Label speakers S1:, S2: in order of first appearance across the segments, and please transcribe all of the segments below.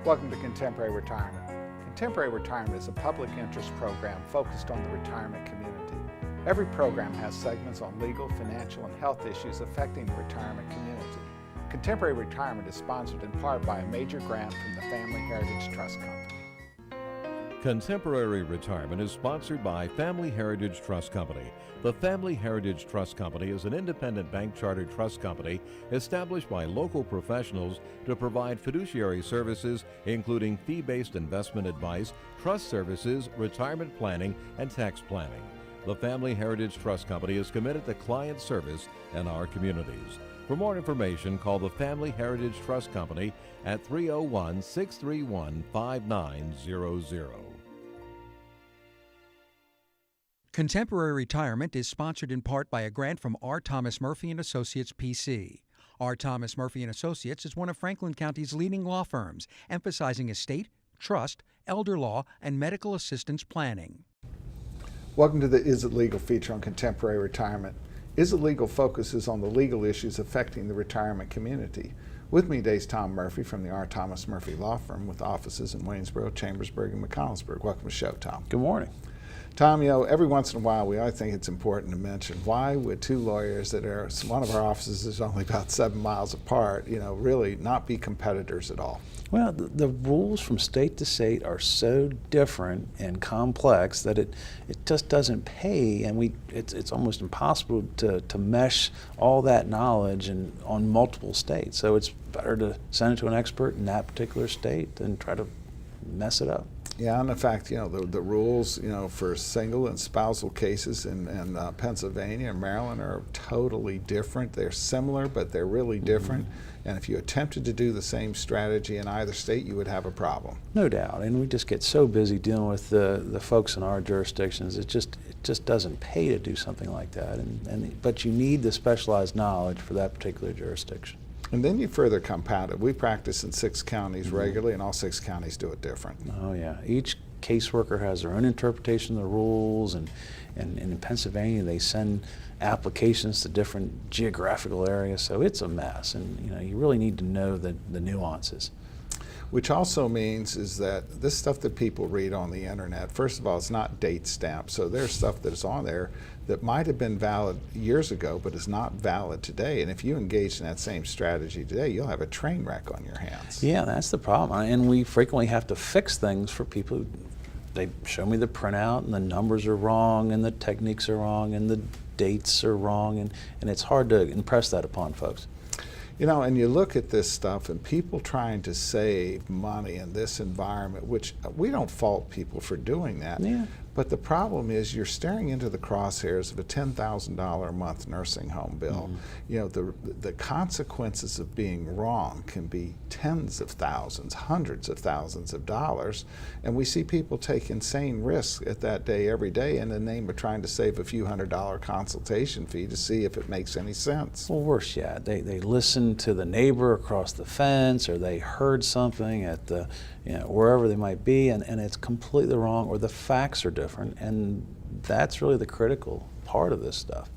S1: Welcome to Contemporary Retirement. Contemporary Retirement is a public interest program focused on the retirement community. Every program has segments on legal, financial, and health issues affecting the retirement community. Contemporary Retirement is sponsored in part by a major grant from the Family Heritage Trust Company.
S2: Contemporary Retirement is sponsored by Family Heritage Trust Company. The Family Heritage Trust Company is an independent bank chartered trust company established by local professionals to provide fiduciary services including fee-based investment advice, trust services, retirement planning, and tax planning. The Family Heritage Trust Company is committed to client service in our communities. For more information, call the Family Heritage Trust Company at 301-631-5900.
S3: Contemporary Retirement is sponsored in part by a grant from R. Thomas Murphy & Associates, P.C. R. Thomas Murphy & Associates is one of Franklin County's leading law firms, emphasizing estate, trust, elder law, and medical assistance planning.
S1: Welcome to the Is It Legal feature on Contemporary Retirement. Is It Legal focuses on the legal issues affecting the retirement community. With me today is Tom Murphy from the R. Thomas Murphy Law Firm with offices in Waynesboro, Chambersburg, and McConnellsburg. Welcome to the show, Tom.
S4: Good morning.
S1: Tom, you know, every once in a while I think it's important to mention why would two lawyers that are, one of our offices is only about 7 miles apart, really not be competitors at all?
S4: Well, the rules from state to state are so different and complex that it just doesn't pay, and it's almost impossible to mesh all that knowledge on multiple states. So it's better to send it to an expert in that particular state than try to mess it up.
S1: Yeah, and in fact, the rules, for single and spousal cases in Pennsylvania and Maryland are totally different. They're similar, but they're really different. Mm-hmm. And if you attempted to do the same strategy in either state, you would have a problem.
S4: No doubt, and we just get so busy dealing with the folks in our jurisdictions. It just doesn't pay to do something like that. But you need the specialized knowledge for that particular jurisdiction.
S1: And then you further compound it. We practice in 6 counties regularly, and all 6 counties do it different.
S4: Oh yeah, each caseworker has their own interpretation of the rules, and in Pennsylvania they send applications to different geographical areas, so it's a mess, and you really need to know the nuances.
S1: Which also means is that this stuff that people read on the internet, first of all, it's not date stamped, so there's stuff that is on there that might have been valid years ago but is not valid today, and if you engage in that same strategy today, you'll have a train wreck on your hands.
S4: Yeah, that's the problem, and we frequently have to fix things for people. They show me the printout and the numbers are wrong and the techniques are wrong and the dates are wrong, and it's hard to impress that upon folks.
S1: And you look at this stuff and people trying to save money in this environment, which we don't fault people for doing that.
S4: Yeah.
S1: But the problem is you're staring into the crosshairs of a $10,000 a month nursing home bill. Mm-hmm. The consequences of being wrong can be tens of thousands, hundreds of thousands of dollars. And we see people take insane risks at that day every day in the name of trying to save a few $100 consultation fee to see if it makes any sense.
S4: Well, worse yet, they listen to the neighbor across the fence, or they heard something at the wherever they might be, and it's completely wrong, or the facts are different, and that's really the critical part of this stuff.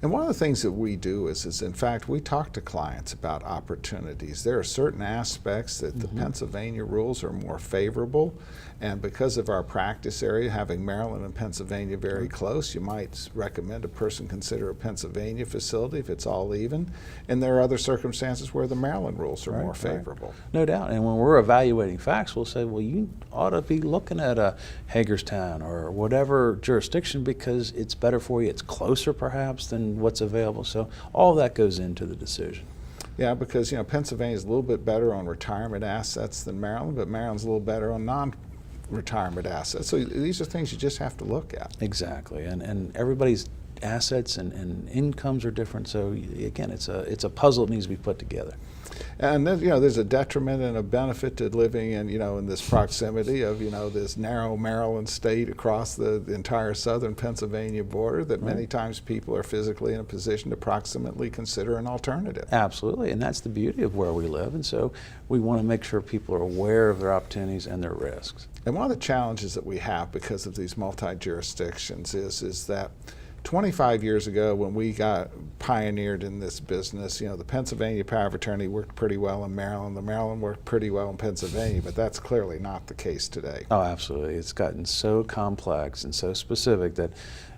S1: And one of the things that we do is in fact, we talk to clients about opportunities. There are certain aspects that the Pennsylvania rules are more favorable, and because of our practice area, having Maryland and Pennsylvania very close, you might recommend a person consider a Pennsylvania facility if it's all even. And there are other circumstances where the Maryland rules are more favorable.
S4: No doubt, and when we're evaluating facts, we'll say, well, you ought to be looking at a Hagerstown or whatever jurisdiction because it's better for you. It's closer perhaps than what's available. So all that goes into the decision.
S1: Yeah, because Pennsylvania is a little bit better on retirement assets than Maryland, but Maryland's a little better on non-retirement assets. So these are things you just have to look at.
S4: Exactly, and everybody's assets and incomes are different. So again, it's a puzzle that needs to be put together.
S1: And then, there's a detriment and a benefit to living in, in this proximity of, this narrow Maryland state across the entire southern Pennsylvania border that many times people are physically in a position to proximately consider an alternative.
S4: Absolutely, and that's the beauty of where we live, and so we want to make sure people are aware of their opportunities and their risks.
S1: And one of the challenges that we have because of these multi-jurisdictions is that 25 years ago, when we got pioneered in this business, the Pennsylvania power of attorney worked pretty well in Maryland. The Maryland worked pretty well in Pennsylvania, but that's clearly not the case today.
S4: Oh, absolutely. It's gotten so complex and so specific that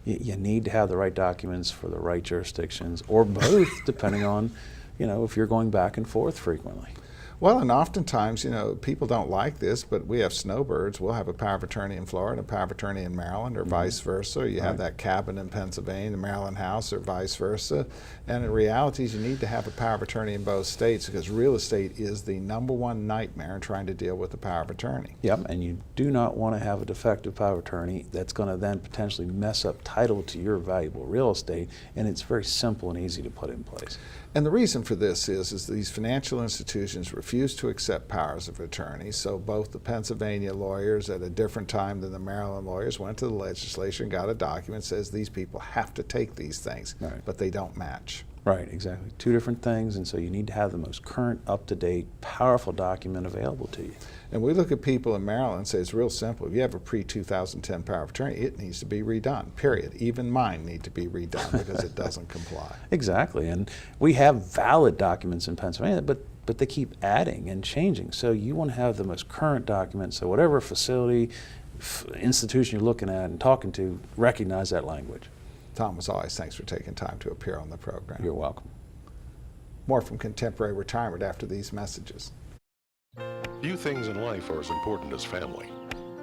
S4: you need to have the right documents for the right jurisdictions, or both, depending on, if you're going back and forth frequently.
S1: Well, and oftentimes, people don't like this, but we have snowbirds. We'll have a power of attorney in Florida, a power of attorney in Maryland, or vice versa. You have that cabin in Pennsylvania, the Maryland house, or vice versa. And in reality, you need to have a power of attorney in both states, because real estate is the #1 nightmare in trying to deal with the power of attorney.
S4: Yep, and you do not want to have a defective power of attorney that's going to then potentially mess up title to your valuable real estate, and it's very simple and easy to put in place.
S1: And the reason for this is these financial institutions refuse to accept powers of attorney. So both the Pennsylvania lawyers at a different time than the Maryland lawyers went to the legislature and got a document that says these people have to take these things, but they don't match.
S4: Right, exactly. Two different things, and so you need to have the most current, up-to-date, powerful document available to you.
S1: And we look at people in Maryland and say it's real simple. If you have a pre-2010 power of attorney, it needs to be redone, period. Even mine need to be redone because it doesn't comply.
S4: Exactly, and we have valid documents in Pennsylvania, but they keep adding and changing. So you want to have the most current document, so whatever facility, institution you're looking at and talking to, recognize that language.
S1: Tom, as always, thanks for taking time to appear on the program.
S4: You're welcome.
S1: More from Contemporary Retirement after these messages.
S5: Few things in life are as important as family.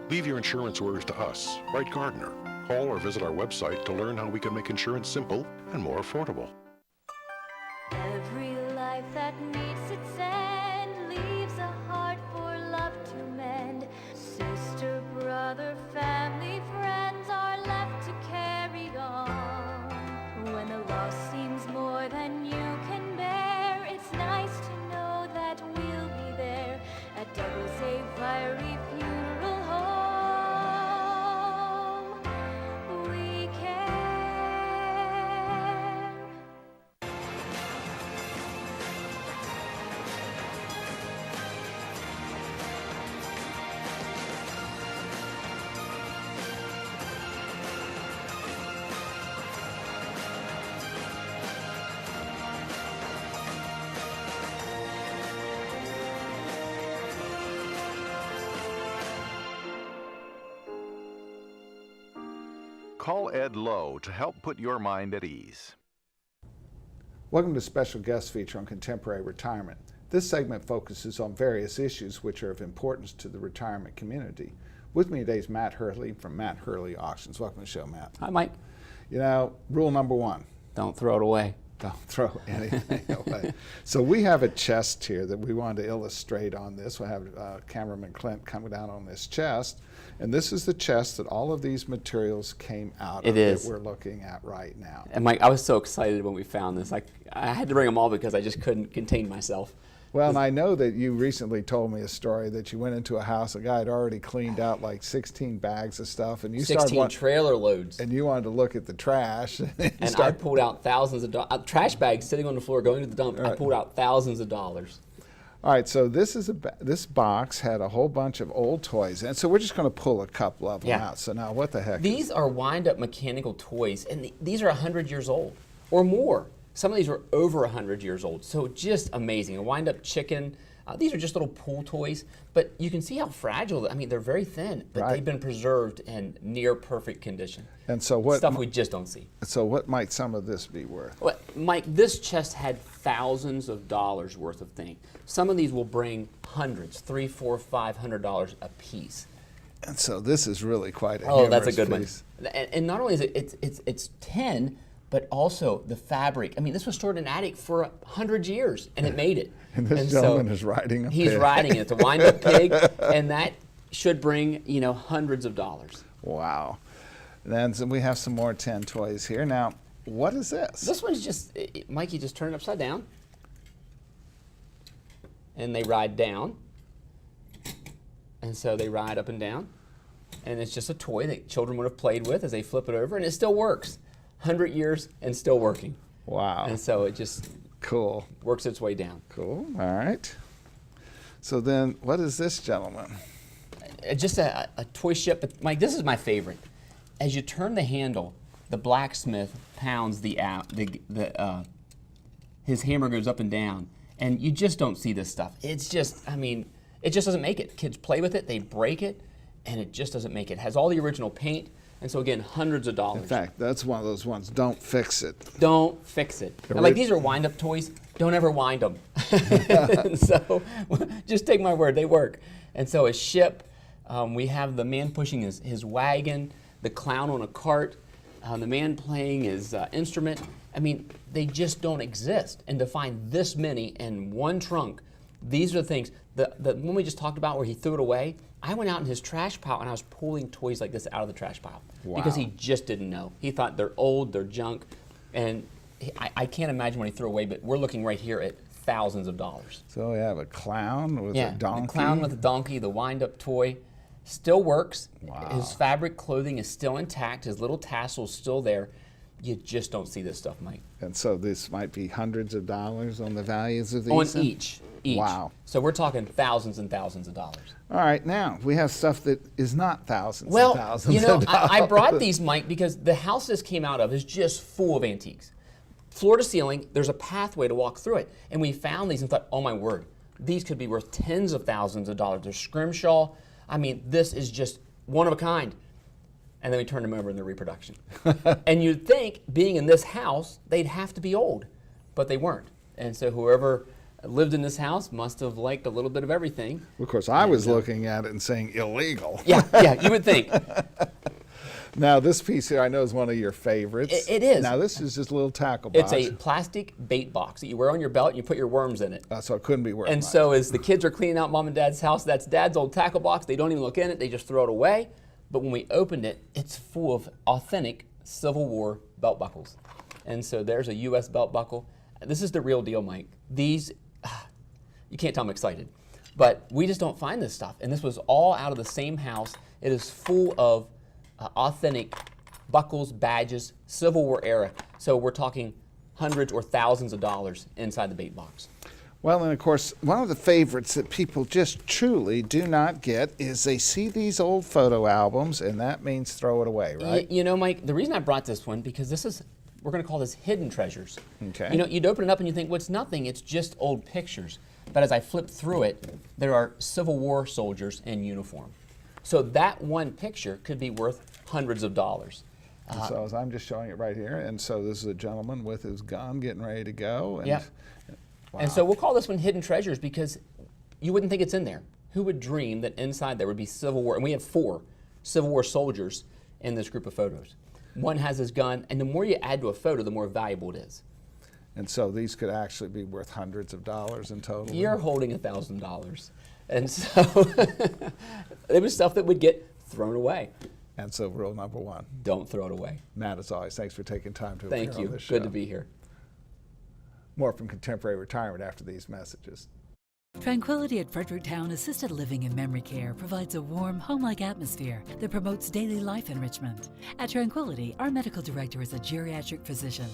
S5: Leave your insurance worries to us. Write Gardner. Call or visit our website to learn how we can make insurance simple and more affordable.
S6: Every life that meets its end leaves a heart for love to mend. Sister, brother, family, friends are left to carry on. When the loss seems more than you can bear, it's nice to know that we'll be there at Douglas A. Fiery Funeral Home. We care.
S7: Call Ed Lowe to help put your mind at ease.
S1: Welcome to a special guest feature on Contemporary Retirement. This segment focuses on various issues which are of importance to the retirement community. With me today is Matt Hurley from Matt Hurley Auctions. Welcome to the show, Matt.
S8: Hi, Mike.
S1: Rule number 1.
S8: Don't throw it away.
S1: Don't throw anything away. So we have a chest here that we wanted to illustrate on this. We'll have cameraman Clint coming down on this chest. And this is the chest that all of these materials came out of that we're looking at right now.
S8: And Mike, I was so excited when we found this. I had to bring them all because I just couldn't contain myself.
S1: Well, and I know that you recently told me a story that you went into a house, a guy had already cleaned out like 16 bags of stuff, and you
S8: 16 trailer loads.
S1: And you wanted to look at the trash.
S8: And I pulled out thousands of dollars. Trash bags sitting on the floor going to the dump. Right. I pulled out thousands of dollars.
S1: All right, so this box had a whole bunch of old toys, and so we're just going to pull a couple of them out. So now, what the heck?
S8: These are wind-up mechanical toys, and these are 100 years old or more. Some of these are over 100 years old, so just amazing. A wind-up chicken. These are just little pool toys, but you can see how fragile. I mean, they're very thin, but they've been preserved in near perfect condition.
S1: And so what?
S8: Stuff we just don't see.
S1: So what might some of this be worth?
S8: Well, Mike, this chest had thousands of dollars worth of things. Some of these will bring hundreds, $300, $400, $500 a piece.
S1: And so this is really quite a
S8: that's a good
S1: piece.
S8: One. And not only is it's tin, but also the fabric. I mean, this was stored in an attic for 100 years, and it made it.
S1: And this gentleman is riding a pig.
S8: He's riding it. It's a wind-up pig, and that should bring, hundreds of dollars.
S1: Wow. Then we have some more tin toys here. Now, what is this?
S8: This one's just, Mikey, just turn it upside down. And they ride down. And so they ride up and down. And it's just a toy that children would have played with as they flip it over, and it still works. 100 years and still working.
S1: Wow.
S8: And so it just works its way down.
S1: Cool. All right. So then what is this, gentleman?
S8: Just a toy ship. But Mike, this is my favorite. As you turn the handle, the blacksmith pounds his hammer goes up and down, and you just don't see this stuff. It's just, I mean, it just doesn't make it. Kids play with it, they break it, and it just doesn't make it. It has all the original paint, and so again, hundreds of dollars.
S1: In fact, that's one of those ones, don't fix it.
S8: Don't fix it. And like these are wind-up toys, don't ever wind them. So just take my word, they work. And so a ship, we have the man pushing his wagon, the clown on a cart, the man playing his instrument. I mean, they just don't exist. And to find this many in one trunk, these are the things. The one we just talked about where he threw it away, I went out in his trash pile and I was pulling toys like this out of the trash pile.
S1: Wow.
S8: Because he just didn't know. He thought they're old, they're junk, and I can't imagine what he threw away, but we're looking right here at thousands of dollars.
S1: So we have a clown with a donkey.
S8: The clown with a donkey, the wind-up toy, still works.
S1: Wow.
S8: His fabric clothing is still intact. His little tassel's still there. You just don't see this stuff, Mike.
S1: And so this might be hundreds of dollars on the values of these?
S8: On each.
S1: Wow.
S8: So we're talking thousands and thousands of dollars.
S1: All right, now we have stuff that is not thousands
S8: Well,
S1: and thousands
S8: you know,
S1: of dollars.
S8: I brought these, Mike, because the house this came out of is just full of antiques. Floor to ceiling, there's a pathway to walk through it. And we found these and thought, oh my word, these could be worth tens of thousands of dollars. They're scrimshaw. I mean, this is just one of a kind. And then we turned them over in the reproduction. And you'd think, being in this house, they'd have to be old, but they weren't. And so whoever lived in this house must have liked a little bit of everything.
S1: Of course, I was looking at it and saying illegal.
S8: Yeah, you would think.
S1: Now, this piece here I know is one of your favorites.
S8: It is.
S1: Now, this is just a little tackle box.
S8: It's a plastic bait box that you wear on your belt and you put your worms in it.
S1: So it couldn't be worth
S8: And
S1: much.
S8: so as the kids are cleaning out mom and dad's house, that's dad's old tackle box. They don't even look in it. They just throw it away. But when we opened it, it's full of authentic Civil War belt buckles. And so there's a U.S. belt buckle. This is the real deal, Mike. These, you can't tell I'm excited. But we just don't find this stuff. And this was all out of the same house. It is full of authentic buckles, badges, Civil War era. So we're talking hundreds or thousands of dollars inside the bait box.
S1: Well, and of course, one of the favorites that people just truly do not get is they see these old photo albums, and that means throw it away, right?
S8: You know, Mike, the reason I brought this one, because this is, we're going to call this hidden treasures.
S1: Okay.
S8: You know, you'd open it up and you think, well, it's nothing, it's just old pictures. But as I flip through it, there are Civil War soldiers in uniform. So that one picture could be worth hundreds of dollars.
S1: And so as I'm just showing it right here, and so this is a gentleman with his gun getting ready to go. And,
S8: Yep.
S1: wow.
S8: And so we'll call this one hidden treasures because you wouldn't think it's in there. Who would dream that inside there would be Civil War? And we have 4 Civil War soldiers in this group of photos. One has his gun, and the more you add to a photo, the more valuable it is.
S1: And so these could actually be worth hundreds of dollars in total.
S8: You're holding $1,000. And so it was stuff that would get thrown away.
S1: And so rule number 1.
S8: Don't throw it away.
S1: Matt, as always, thanks for taking time to appear
S8: Thank you.
S1: on this show.
S8: Good to be here.
S1: More from Contemporary Retirement after these messages.
S9: Tranquility at Fredericktown Assisted Living and Memory Care provides a warm, home-like atmosphere that promotes daily life enrichment. At Tranquility, our medical director is a geriatric physician.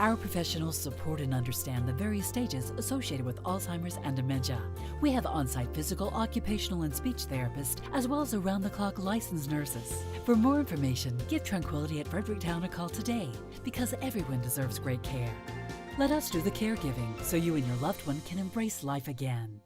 S9: Our professionals support and understand the various stages associated with Alzheimer's and dementia. We have on-site physical, occupational, and speech therapists, as well as around-the-clock licensed nurses. For more information, give Tranquility at Fredericktown a call today, because everyone deserves great care. Let us do the caregiving so you and your loved one can embrace life again.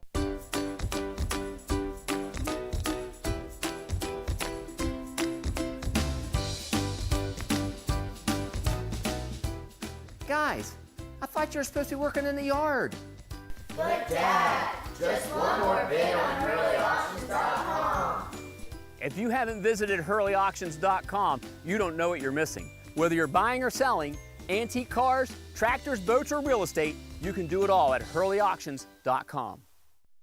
S8: Guys, I thought you were supposed to be working in the yard.
S10: But Dad, just one more bid on HurleyAuctions.com.
S11: If you haven't visited HurleyAuctions.com, you don't know what you're missing. Whether you're buying or selling, antique cars, tractors, boats, or real estate, you can do it all at HurleyAuctions.com.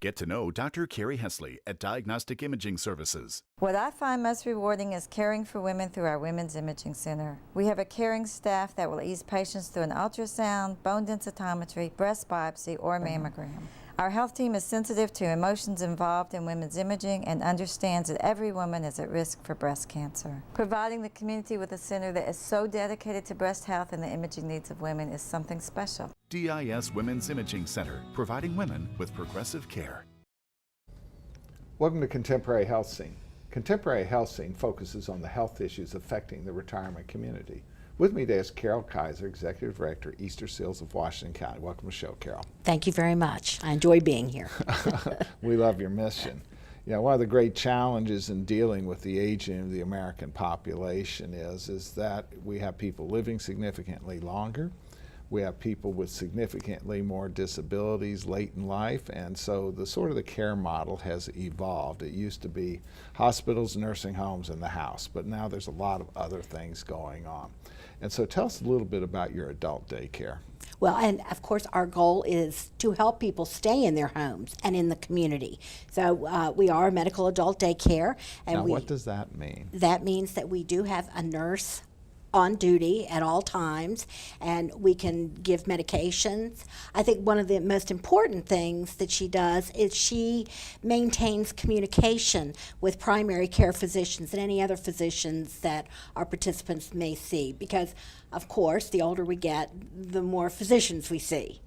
S12: Get to know Dr. Carrie Hesley at Diagnostic Imaging Services.
S13: What I find most rewarding is caring for women through our Women's Imaging Center. We have a caring staff that will ease patients through an ultrasound, bone densitometry, breast biopsy, or mammogram. Our health team is sensitive to emotions involved in women's imaging and understands that every woman is at risk for breast cancer. Providing the community with a center that is so dedicated to breast health and the imaging needs of women is something special.
S12: DIS Women's Imaging Center, providing women with progressive care.
S1: Welcome to Contemporary Health Scene. Contemporary Health Scene focuses on the health issues affecting the retirement community. With me today is Carol Kaeser, Executive Director, Easter Seals of Washington County. Welcome to the show, Carol.
S14: Thank you very much. I enjoy being here.
S1: We love your mission. You know, one of the great challenges in dealing with the aging of the American population is that we have people living significantly longer. We have people with significantly more disabilities late in life, and so the care model has evolved. It used to be hospitals, nursing homes, and the house, but now there's a lot of other things going on. And so tell us a little bit about your adult daycare.
S14: Well, and of course our goal is to help people stay in their homes and in the community. So we are a medical adult daycare. And
S1: now what does that mean?
S14: That means that we do have a nurse on duty at all times, and we can give medications. I think one of the most important things that she does is she maintains communication with primary care physicians and any other physicians that our participants may see, because of course the older we get, the more physicians we see.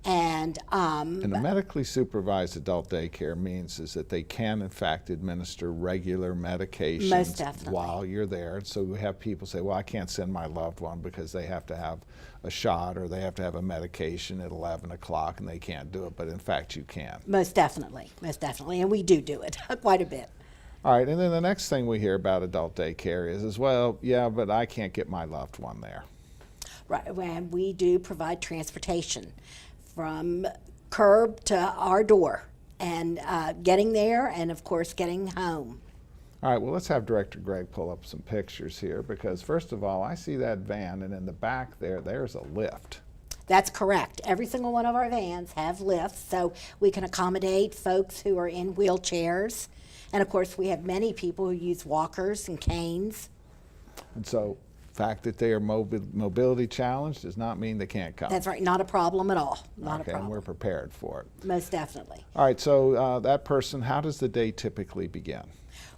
S14: And
S1: a medically supervised adult daycare means is that they can, in fact, administer regular medications
S14: most definitely
S1: while you're there. So we have people say, well, I can't send my loved one because they have to have a shot or they have to have a medication at 11 o'clock and they can't do it. But in fact, you can.
S14: Most definitely, and we do it quite a bit.
S1: All right, and then the next thing we hear about adult daycare is well, yeah, but I can't get my loved one there.
S14: Right, and we do provide transportation from curb to our door, and getting there, and of course getting home.
S1: All right, well, let's have Director Greg pull up some pictures here, because first of all, I see that van, and in the back there's a lift.
S14: That's correct. Every single one of our vans have lifts, so we can accommodate folks who are in wheelchairs, and of course we have many people who use walkers and canes.
S1: And so the fact that they are mobility challenged does not mean they can't come.
S14: That's right, not a problem at all. Not a problem.
S1: And we're prepared for it.
S14: Most definitely.
S1: All right, so that person, how does the day typically begin?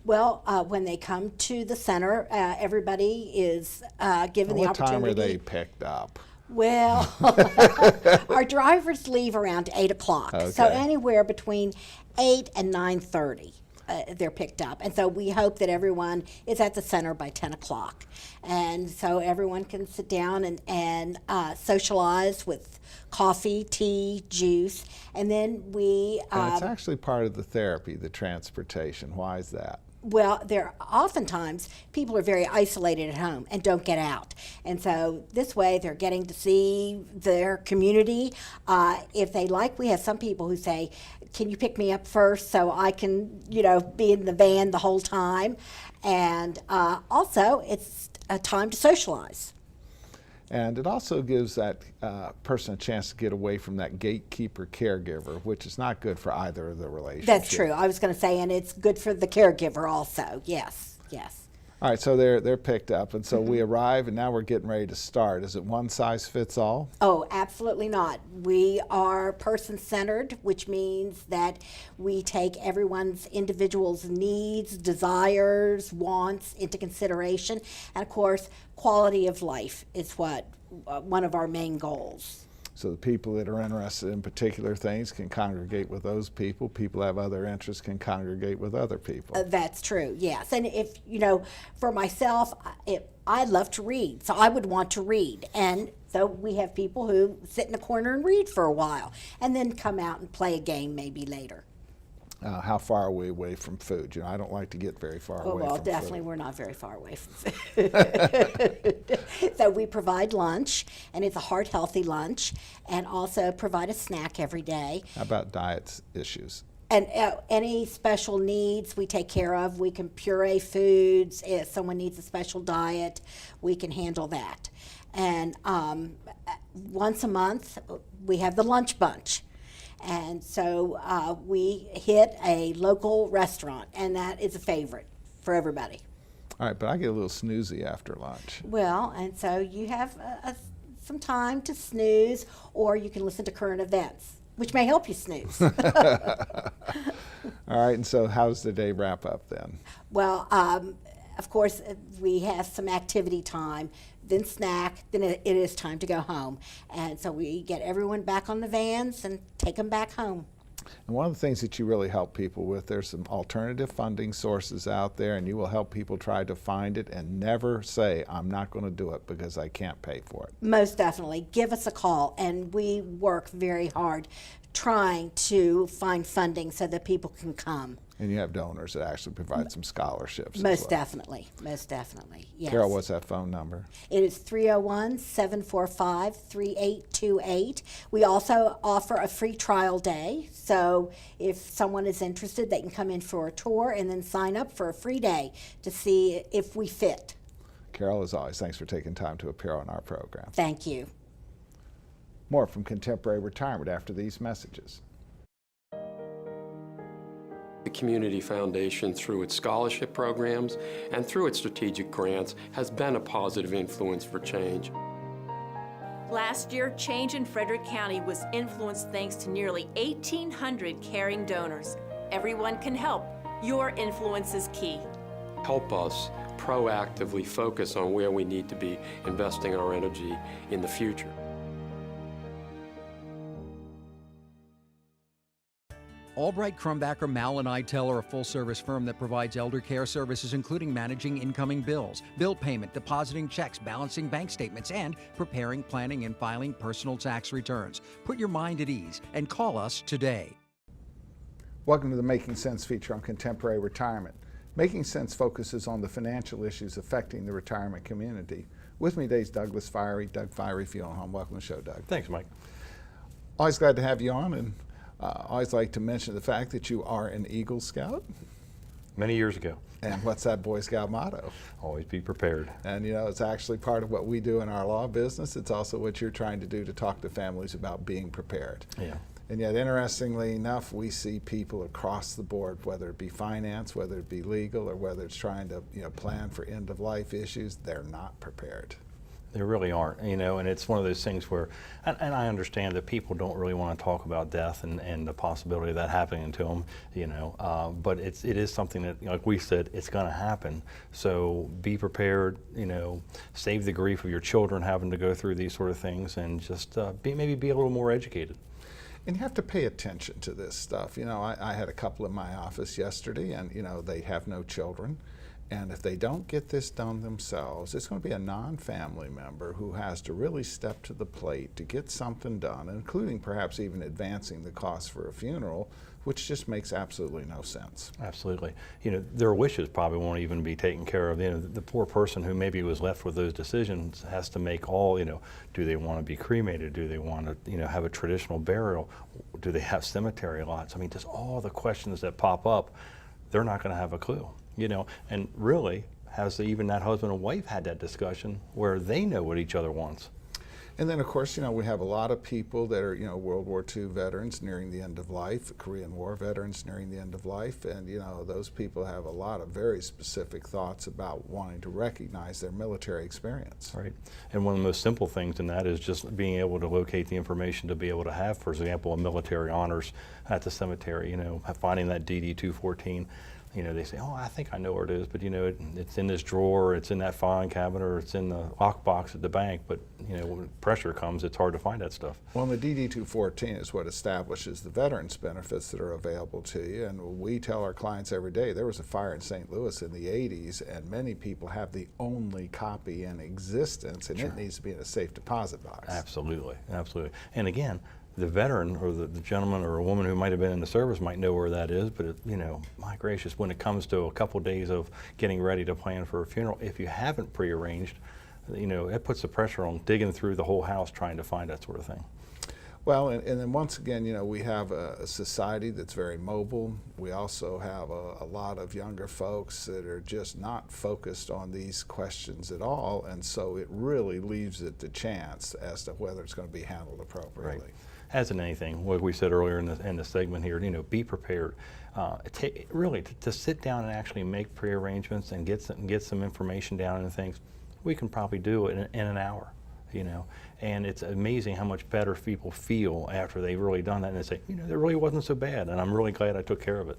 S14: Well, when they come to the center, everybody is given the opportunity.
S1: What time are they picked up?
S14: Well, our drivers leave around 8 o'clock,
S1: okay.
S14: So anywhere between 8 and 9:30. They're picked up, and so we hope that everyone is at the center by 10 o'clock, and so everyone can sit down and socialize with coffee, tea, juice, and then we
S1: and it's actually part of the therapy, the transportation. Why is that?
S14: Well, oftentimes people are very isolated at home and don't get out, and so this way they're getting to see their community. If they like, we have some people who say, can you pick me up first so I can, be in the van the whole time? And also, it's a time to socialize.
S1: And it also gives that person a chance to get away from that gatekeeper caregiver, which is not good for either of the relationships.
S14: That's true. I was going to say, and it's good for the caregiver also. Yes.
S1: All right, so they're picked up, and so we arrive, and now we're getting ready to start. Is it one size fits all?
S14: Oh, absolutely not. We are person-centered, which means that we take everyone's individual's needs, desires, wants into consideration, and of course, quality of life is one of our main goals.
S1: So the people that are interested in particular things can congregate with those people. People have other interests can congregate with other people.
S14: That's true, yes. And if, for myself, I love to read, so I would want to read. And so we have people who sit in a corner and read for a while and then come out and play a game maybe later.
S1: How far are we away from food? I don't like to get very far away from food.
S14: Well, definitely we're not very far away from food. So we provide lunch, and it's a heart-healthy lunch, and also provide a snack every day.
S1: How about diet issues?
S14: And any special needs we take care of. We can puree foods. If someone needs a special diet, we can handle that. And once a month, we have the lunch bunch. And so we hit a local restaurant, and that is a favorite for everybody.
S1: All right, but I get a little snoozy after lunch.
S14: Well, and so you have some time to snooze, or you can listen to current events, which may help you snooze.
S1: All right, and so how does the day wrap up then?
S14: Well, of course, we have some activity time, then snack, then it is time to go home. And so we get everyone back on the vans and take them back home.
S1: And one of the things that you really help people with, there's some alternative funding sources out there, and you will help people try to find it and never say, I'm not going to do it because I can't pay for it.
S14: Most definitely. Give us a call, and we work very hard trying to find funding so that people can come.
S1: And you have donors that actually provide some scholarships.
S14: Most definitely. Most definitely. Yes.
S1: Carol, what's that phone number?
S14: It is 301-745-3828. We also offer a free trial day. So if someone is interested, they can come in for a tour and then sign up for a free day to see if we fit.
S1: Carol, as always, thanks for taking time to appear on our program.
S14: Thank you.
S1: More from Contemporary Retirement after these messages.
S15: The Community Foundation, through its scholarship programs and through its strategic grants, has been a positive influence for change.
S16: Last year, change in Frederick County was influenced thanks to nearly 1,800 caring donors. Everyone can help. Your influence is key.
S15: Help us proactively focus on where we need to be investing our energy in the future.
S3: Albright, Crumbacher, Mal, and Idtel are a full-service firm that provides elder care services, including managing incoming bills, bill payment, depositing checks, balancing bank statements, and preparing, planning, and filing personal tax returns. Put your mind at ease and call us today.
S1: Welcome to the Making Sense feature on Contemporary Retirement. Making Sense focuses on the financial issues affecting the retirement community. With me today is Douglas Fiery. Doug Fiery, Funeral Home. Welcome to the show, Doug.
S17: Thanks, Mike.
S1: Always glad to have you on, and always like to mention the fact that you are an Eagle Scout.
S17: Many years ago.
S1: And what's that Boy Scout motto?
S17: Always be prepared.
S1: And you know, it's actually part of what we do in our law business. It's also what you're trying to do to talk to families about being prepared.
S17: Yeah.
S1: And yet, interestingly enough, we see people across the board, whether it be finance, whether it be legal, or whether it's trying to plan for end-of-life issues, they're not prepared.
S17: They really aren't, and it's one of those things where, and I understand that people don't really want to talk about death and the possibility of that happening to them, but it is something that, like we said, it's going to happen. So be prepared, save the grief of your children having to go through these sort of things, and just maybe be a little more educated.
S1: And you have to pay attention to this stuff. I had a couple in my office yesterday, and they have no children. And if they don't get this done themselves, it's going to be a non-family member who has to really step to the plate to get something done, including perhaps even advancing the cost for a funeral, which just makes absolutely no sense.
S17: Absolutely. Their wishes probably won't even be taken care of. The poor person who maybe was left with those decisions has to make all, do they want to be cremated? Do they want to, have a traditional burial? Do they have cemetery lots? I mean, just all the questions that pop up, they're not going to have a clue. And really, has even that husband and wife had that discussion where they know what each other wants?
S1: And then, of course, we have a lot of people that are, World War II veterans nearing the end of life, Korean War veterans nearing the end of life, and, those people have a lot of very specific thoughts about wanting to recognize their military experience.
S17: Right. And one of the most simple things in that is just being able to locate the information to be able to have, for example, a military honors at the cemetery, finding that DD-214. They say, oh, I think I know where it is, but it's in this drawer, it's in that filing cabinet, or it's in the lockbox at the bank, but when pressure comes, it's hard to find that stuff.
S1: Well, the DD-214 is what establishes the veterans benefits that are available to you, and we tell our clients every day, there was a fire in St. Louis in the 80s, and many people have the only copy in existence, and It needs to be in a safe deposit box.
S17: Absolutely, absolutely. And again, the veteran or the gentleman or a woman who might have been in the service might know where that is, but my gracious, when it comes to a couple days of getting ready to plan for a funeral, if you haven't prearranged, it puts the pressure on digging through the whole house trying to find that sort of thing.
S1: Well, and then once again, we have a society that's very mobile. We also have a lot of younger folks that are just not focused on these questions at all, and so it really leaves it to chance as to whether it's going to be handled appropriately.
S17: Right. As in anything, what we said earlier in the segment here, be prepared. Really, to sit down and actually make prearrangements and get some information down and things, we can probably do it in an hour. And it's amazing how much better people feel after they've really done that, and they say, that really wasn't so bad, and I'm really glad I took care of it.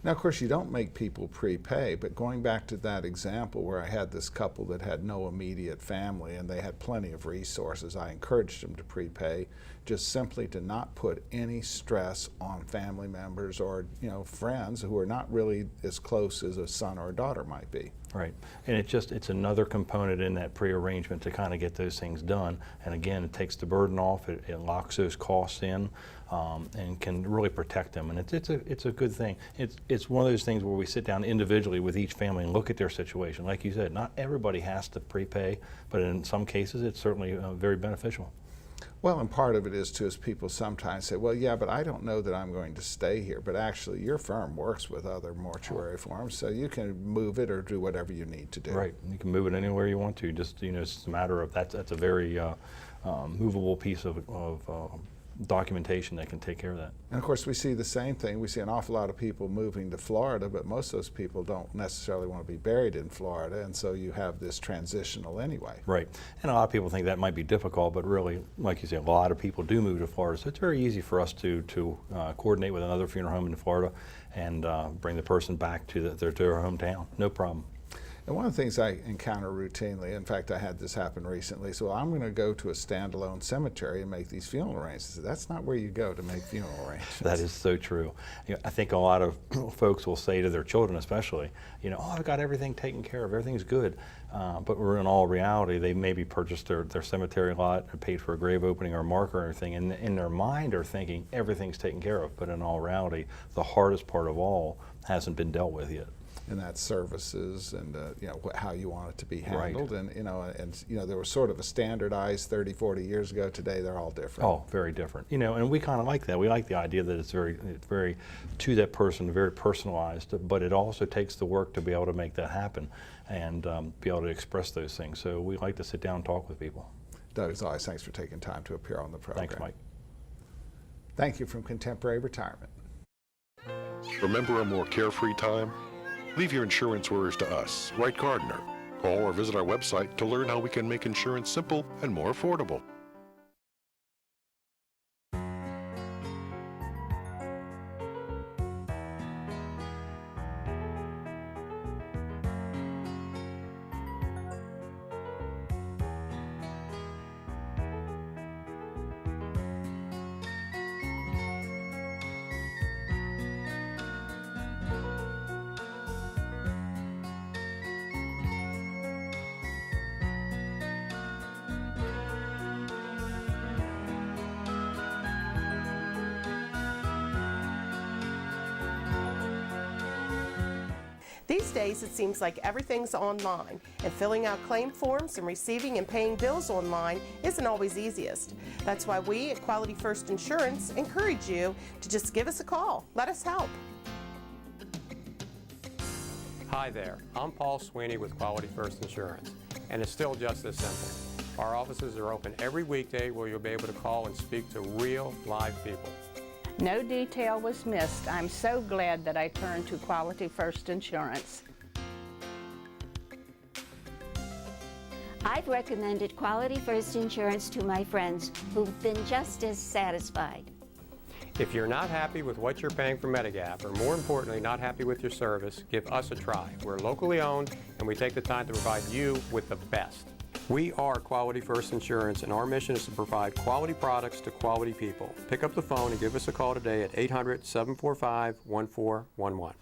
S1: Now, of course, you don't make people prepay, but going back to that example where I had this couple that had no immediate family and they had plenty of resources, I encouraged them to prepay, just simply to not put any stress on family members or, you know, friends who are not really as close as a son or a daughter might be.
S17: Right, and it's another component in that pre-arrangement to kind of get those things done. And again, it takes the burden off, it locks those costs in, and can really protect them. And it's a good thing. It's one of those things where we sit down individually with each family and look at their situation. Like you said, not everybody has to prepay, but in some cases it's certainly very beneficial.
S1: Well, and part of it is too, is people sometimes say, well, yeah, but I don't know that I'm going to stay here. But actually, your firm works with other mortuary firms, so you can move it or do whatever you need to do.
S17: Right, you can move it anywhere you want to. Just, you know, it's a matter of that's a very movable piece of documentation that can take care of that.
S1: And of course, we see the same thing. We see an awful lot of people moving to Florida, but most of those people don't necessarily want to be buried in Florida, and so you have this transitional anyway.
S17: Right, and a lot of people think that might be difficult, but really, like you say, a lot of people do move to Florida, so it's very easy for us to coordinate with another funeral home in Florida and bring the person back to their hometown. No problem.
S1: And one of the things I encounter routinely, in fact, I had this happen recently, so I'm going to go to a standalone cemetery and make these funeral arrangements. That's not where you go to make funeral arrangements.
S17: That is so true. You know, I think a lot of folks will say to their children especially, you know, oh, I've got everything taken care of, everything's good. But in all reality, they maybe purchased their cemetery lot and paid for a grave opening or a marker or anything, and in their mind are thinking everything's taken care of, but in all reality, the hardest part of all hasn't been dealt with yet.
S1: And that's services and you know, how you want it to be handled.
S17: Right.
S1: And you know, there was sort of a standardized 30, 40 years ago. Today they're all different.
S17: Oh, very different. You know, and we kind of like that. We like the idea that it's very to that person, very personalized, but it also takes the work to be able to make that happen and be able to express those things. So we like to sit down and talk with people.
S1: Doug, as always, thanks for taking time to appear on the program.
S17: Thanks, Mike.
S1: Thank you from Contemporary Retirement.
S5: Remember a more carefree time? Leave your insurance worries to us, Wright Gardner. Call or visit our website to learn how we can make insurance simple and more affordable.
S18: These days, it seems like everything's online, and filling out claim forms and receiving and paying bills online isn't always easiest. That's why we at Quality First Insurance encourage you to just give us a call. Let us help.
S19: Hi there, I'm Paul Sweeney with Quality First Insurance, and it's still just this simple. Our offices are open every weekday where you'll be able to call and speak to real, live people.
S20: No detail was missed. I'm so glad that I turned to Quality First Insurance.
S21: I've recommended Quality First Insurance to my friends who've been just as satisfied.
S19: If you're not happy with what you're paying for Medigap, or more importantly, not happy with your service, give us a try. We're locally owned, and we take the time to provide you with the best. We are Quality First Insurance, and our mission is to provide quality products to quality people. Pick up the phone and give us a call today at 800-745-1411.